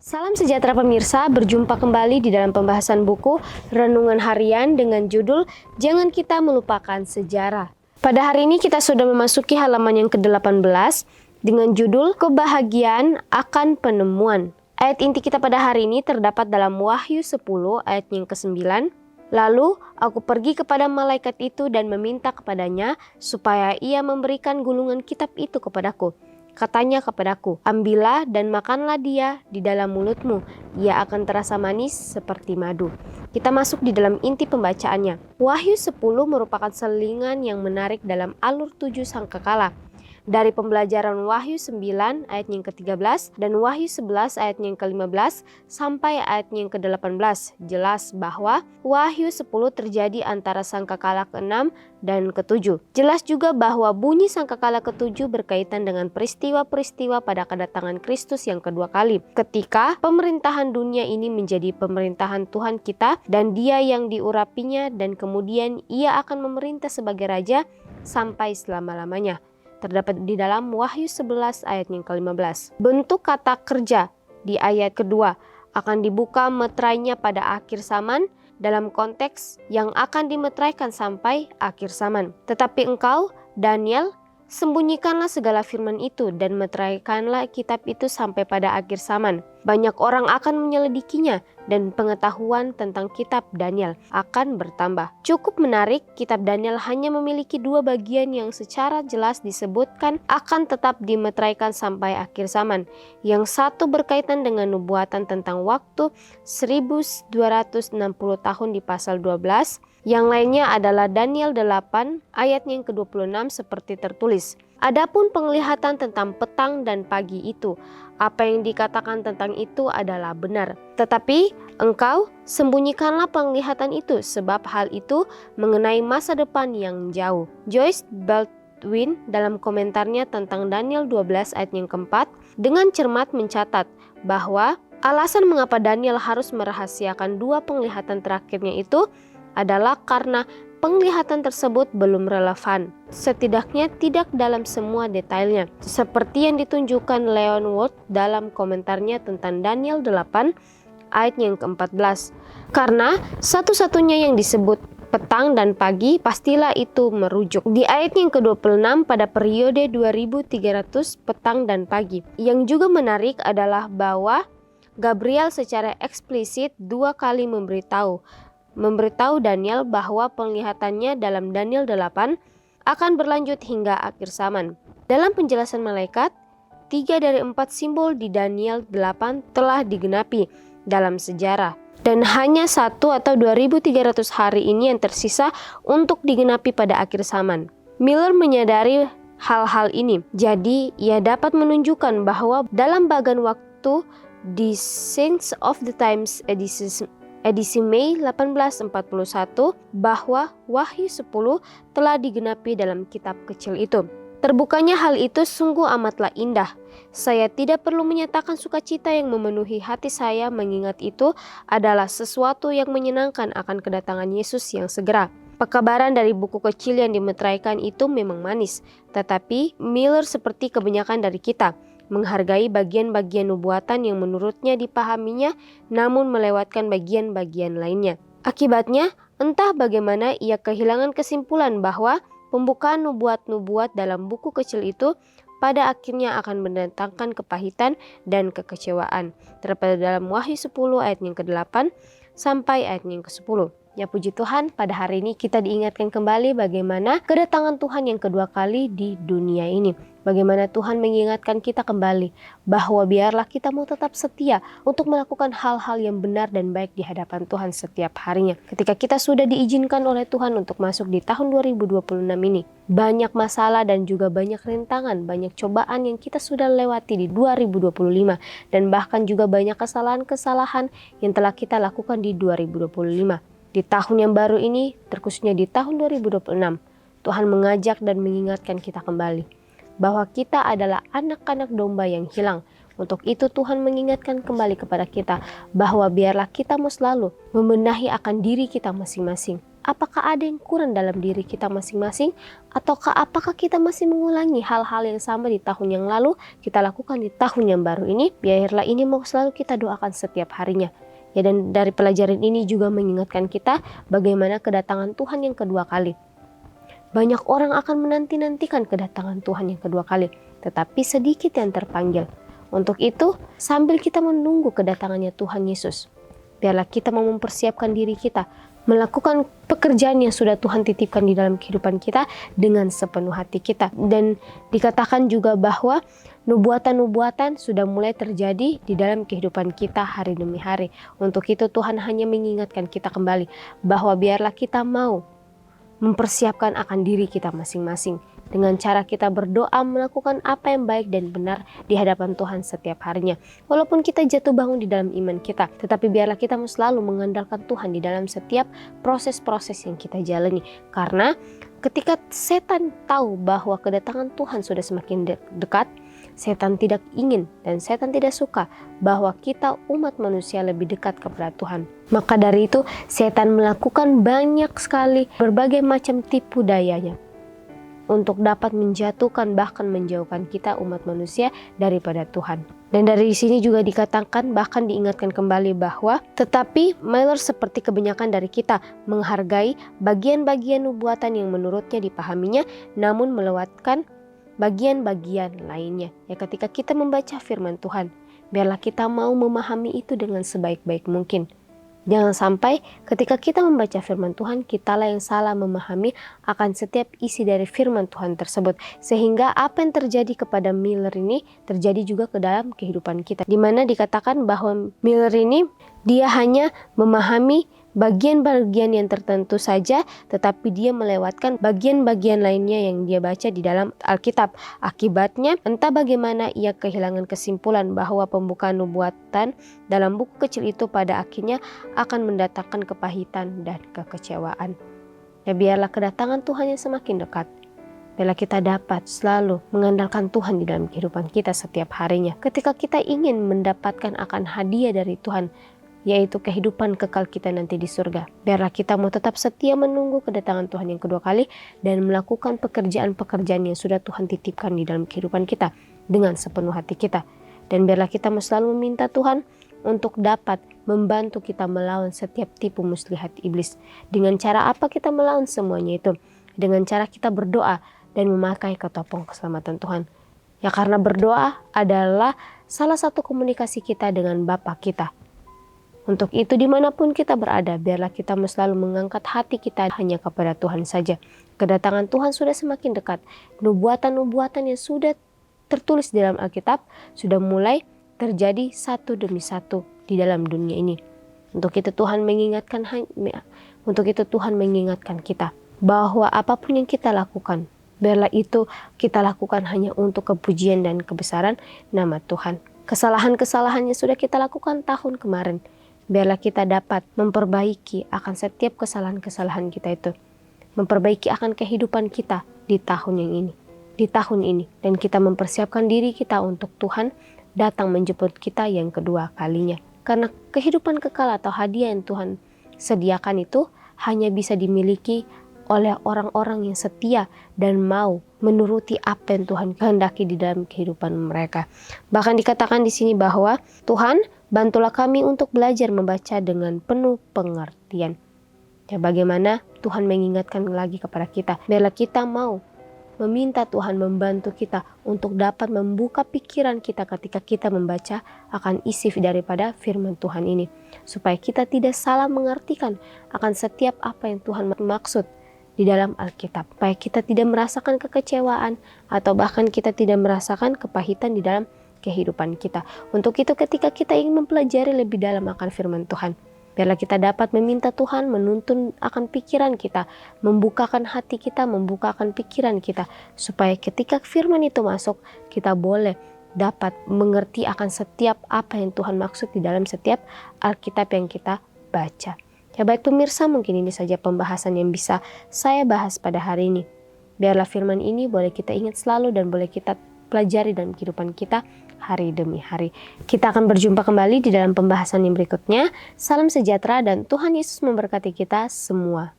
Salam sejahtera pemirsa, berjumpa kembali di dalam pembahasan buku Renungan Harian dengan judul Jangan Kita Melupakan Sejarah. Pada hari ini kita sudah memasuki halaman yang ke-18 dengan judul Kebahagiaan akan Penemuan. Ayat inti kita pada hari ini terdapat dalam Wahyu 10 ayat yang ke-9. Lalu aku pergi kepada malaikat itu dan meminta kepadanya supaya ia memberikan gulungan kitab itu kepadaku. Katanya kepadaku, ambillah dan makanlah dia di dalam mulutmu, ia akan terasa manis seperti madu. Kita masuk di dalam inti pembacaannya. Wahyu 10 merupakan selingan yang menarik dalam alur 7 sangkakala. Dari pembelajaran Wahyu 9 ayat yang ke-13 dan Wahyu 11 ayat yang ke-15 sampai ayat yang ke-18, jelas bahwa Wahyu 10 terjadi antara sangkakala ke-6 dan ke-7. Jelas juga bahwa bunyi sangkakala ke-7 berkaitan dengan peristiwa-peristiwa pada kedatangan Kristus yang kedua kali, ketika pemerintahan dunia ini menjadi pemerintahan Tuhan kita dan Dia yang diurapinya, dan kemudian Ia akan memerintah sebagai Raja sampai selama-lamanya. Terdapat di dalam Wahyu 11 ayat yang ke-15. Bentuk kata kerja di ayat kedua akan dibuka meterainya pada akhir zaman dalam konteks yang akan dimeteraikan sampai akhir zaman. Tetapi engkau, Daniel, sembunyikanlah segala firman itu dan meteraikanlah kitab itu sampai pada akhir zaman. Banyak orang akan menyelidikinya dan pengetahuan tentang kitab Daniel akan bertambah. Cukup menarik, kitab Daniel hanya memiliki dua bagian yang secara jelas disebutkan akan tetap dimeteraikan sampai akhir zaman. Yang satu berkaitan dengan nubuatan tentang waktu 1260 tahun di pasal 12. Yang lainnya adalah Daniel 8 ayat yang ke-26 seperti tertulis. Adapun penglihatan tentang petang dan pagi itu, apa yang dikatakan tentang itu adalah benar. Tetapi engkau sembunyikanlah penglihatan itu, sebab hal itu mengenai masa depan yang jauh. Joyce Baldwin dalam komentarnya tentang Daniel 12 ayat yang keempat dengan cermat mencatat bahwa alasan mengapa Daniel harus merahasiakan dua penglihatan terakhirnya itu adalah karena penglihatan tersebut belum relevan, setidaknya tidak dalam semua detailnya, seperti yang ditunjukkan Leon Ward dalam komentarnya tentang Daniel 8 ayat yang ke-14. Karena satu-satunya yang disebut petang dan pagi pastilah itu merujuk di ayat yang ke-26 pada periode 2300 petang dan pagi. Yang juga menarik adalah bahwa Gabriel secara eksplisit dua kali memberitahu Daniel bahwa penglihatannya dalam Daniel 8 akan berlanjut hingga akhir zaman. Dalam penjelasan malaikat, 3 dari 4 simbol di Daniel 8 telah digenapi dalam sejarah. Dan hanya 1 atau 2300 hari ini yang tersisa untuk digenapi pada akhir zaman. Miller menyadari hal-hal ini. Jadi ia dapat menunjukkan bahwa dalam bagian waktu di Signs of the Times edisi Mei 1841 bahwa Wahyu 10 telah digenapi dalam kitab kecil itu. Terbukanya hal itu sungguh amatlah indah. Saya tidak perlu menyatakan sukacita yang memenuhi hati saya mengingat itu adalah sesuatu yang menyenangkan akan kedatangan Yesus yang segera. Pekabaran dari buku kecil yang dimeteraikan itu memang manis, tetapi Miller seperti kebanyakan dari kita menghargai bagian-bagian nubuatan yang menurutnya dipahaminya namun melewatkan bagian-bagian lainnya. Akibatnya, entah bagaimana ia kehilangan kesimpulan bahwa pembukaan nubuat-nubuat dalam buku kecil itu pada akhirnya akan mendatangkan kepahitan dan kekecewaan. Terdapat dalam Wahyu 10 ayat yang ke-8 sampai ayat yang ke-10. Ya puji Tuhan, pada hari ini kita diingatkan kembali bagaimana kedatangan Tuhan yang kedua kali di dunia ini. Bagaimana Tuhan mengingatkan kita kembali bahwa biarlah kita mau tetap setia untuk melakukan hal-hal yang benar dan baik di hadapan Tuhan setiap harinya. Ketika kita sudah diizinkan oleh Tuhan untuk masuk di tahun 2026 ini, banyak masalah dan juga banyak rintangan, banyak cobaan yang kita sudah lewati di 2025 dan bahkan juga banyak kesalahan-kesalahan yang telah kita lakukan di 2025. Di tahun yang baru ini, terkhususnya di tahun 2026, Tuhan mengajak dan mengingatkan kita kembali bahwa kita adalah anak-anak domba yang hilang. Untuk itu Tuhan mengingatkan kembali kepada kita bahwa biarlah kita mau selalu membenahi akan diri kita masing-masing. apakah ada yang kurang dalam diri kita masing-masing? Ataukah apakah kita masih mengulangi hal-hal yang sama di tahun yang lalu kita lakukan di tahun yang baru ini? Biarlah ini mau selalu kita doakan setiap harinya. Ya, dan dari pelajaran ini juga mengingatkan kita bagaimana kedatangan Tuhan yang kedua kali. Banyak orang akan menanti-nantikan kedatangan Tuhan yang kedua kali, tetapi sedikit yang terpanggil. Untuk itu, sambil kita menunggu kedatangannya Tuhan Yesus, biarlah kita mau mempersiapkan diri kita, melakukan pekerjaan yang sudah Tuhan titipkan di dalam kehidupan kita dengan sepenuh hati kita. Dan dikatakan juga bahwa nubuatan-nubuatan sudah mulai terjadi di dalam kehidupan kita hari demi hari. Untuk itu Tuhan hanya mengingatkan kita kembali bahwa biarlah kita mau mempersiapkan akan diri kita masing-masing dengan cara kita berdoa, melakukan apa yang baik dan benar di hadapan Tuhan setiap harinya. Walaupun kita jatuh bangun di dalam iman kita, tetapi biarlah kita selalu mengandalkan Tuhan di dalam setiap proses-proses yang kita jalani. Karena ketika setan tahu bahwa kedatangan Tuhan sudah semakin dekat, setan tidak ingin dan setan tidak suka bahwa kita umat manusia lebih dekat kepada Tuhan. Maka dari itu setan melakukan banyak sekali berbagai macam tipu dayanya untuk dapat menjatuhkan bahkan menjauhkan kita umat manusia daripada Tuhan. Dan dari sini juga dikatakan bahkan diingatkan kembali bahwa tetapi Mailer seperti kebanyakan dari kita menghargai bagian-bagian nubuatan yang menurutnya dipahaminya, namun melewatkan bagian-bagian lainnya. Ya, ketika kita membaca firman Tuhan, biarlah kita mau memahami itu dengan sebaik-baik mungkin. Jangan sampai ketika kita membaca firman Tuhan, kitalah yang salah memahami akan setiap isi dari firman Tuhan tersebut. Sehingga apa yang terjadi kepada Miller ini terjadi juga ke dalam kehidupan kita. Di mana dikatakan bahwa Miller ini dia hanya memahami bagian-bagian yang tertentu saja, tetapi dia melewatkan bagian-bagian lainnya yang dia baca di dalam Alkitab. Akibatnya, entah bagaimana ia kehilangan kesimpulan bahwa pembukaan nubuatan dalam buku kecil itu pada akhirnya akan mendatangkan kepahitan dan kekecewaan. Ya, biarlah kedatangan Tuhan yang semakin dekat. Biarlah kita dapat selalu mengandalkan Tuhan di dalam kehidupan kita setiap harinya. Ketika kita ingin mendapatkan akan hadiah dari Tuhan, yaitu kehidupan kekal kita nanti di surga. Biarlah kita mau tetap setia menunggu kedatangan Tuhan yang kedua kali dan melakukan pekerjaan-pekerjaan yang sudah Tuhan titipkan di dalam kehidupan kita dengan sepenuh hati kita. Dan biarlah kita mau selalu meminta Tuhan untuk dapat membantu kita melawan setiap tipu muslihat iblis. Dengan cara apa kita melawan semuanya itu? Dengan cara kita berdoa dan memakai ketopong keselamatan Tuhan. Ya, karena berdoa adalah salah satu komunikasi kita dengan Bapa kita. Untuk itu dimanapun kita berada, biarlah kita selalu mengangkat hati kita hanya kepada Tuhan saja. Kedatangan Tuhan sudah semakin dekat. Nubuatan-nubuatan yang sudah tertulis di dalam Alkitab sudah mulai terjadi satu demi satu di dalam dunia ini. Untuk itu Tuhan mengingatkan kita bahwa apapun yang kita lakukan, biarlah itu kita lakukan hanya untuk kepujian dan kebesaran nama Tuhan. Kesalahan-kesalahan yang sudah kita lakukan tahun kemarin, biarlah kita dapat memperbaiki akan setiap kesalahan-kesalahan kita itu. Memperbaiki akan kehidupan kita di tahun yang ini. Di tahun ini. Dan kita mempersiapkan diri kita untuk Tuhan datang menjemput kita yang kedua kalinya. Karena kehidupan kekal atau hadiah yang Tuhan sediakan itu hanya bisa dimiliki oleh orang-orang yang setia dan mau menuruti apa yang Tuhan kehendaki di dalam kehidupan mereka. Bahkan dikatakan di sini bahwa Tuhan, bantulah kami untuk belajar membaca dengan penuh pengertian. Ya, bagaimana Tuhan mengingatkan lagi kepada kita, biarlah kita mau meminta Tuhan membantu kita untuk dapat membuka pikiran kita ketika kita membaca akan isi daripada firman Tuhan ini. Supaya kita tidak salah mengartikan akan setiap apa yang Tuhan maksud di dalam Alkitab. Supaya kita tidak merasakan kekecewaan atau bahkan kita tidak merasakan kepahitan di dalam kehidupan kita. Untuk itu ketika kita ingin mempelajari lebih dalam akan firman Tuhan, biarlah kita dapat meminta Tuhan menuntun akan pikiran kita, membukakan hati kita, membukakan pikiran kita, supaya ketika firman itu masuk, kita boleh dapat mengerti akan setiap apa yang Tuhan maksud di dalam setiap Alkitab yang kita baca. Ya, baik pemirsa, mungkin ini saja pembahasan yang bisa saya bahas pada hari ini. Biarlah firman ini boleh kita ingat selalu dan boleh kita pelajari dalam kehidupan kita hari demi hari. Kita akan berjumpa kembali di dalam pembahasan yang berikutnya. Salam sejahtera dan Tuhan Yesus memberkati kita semua.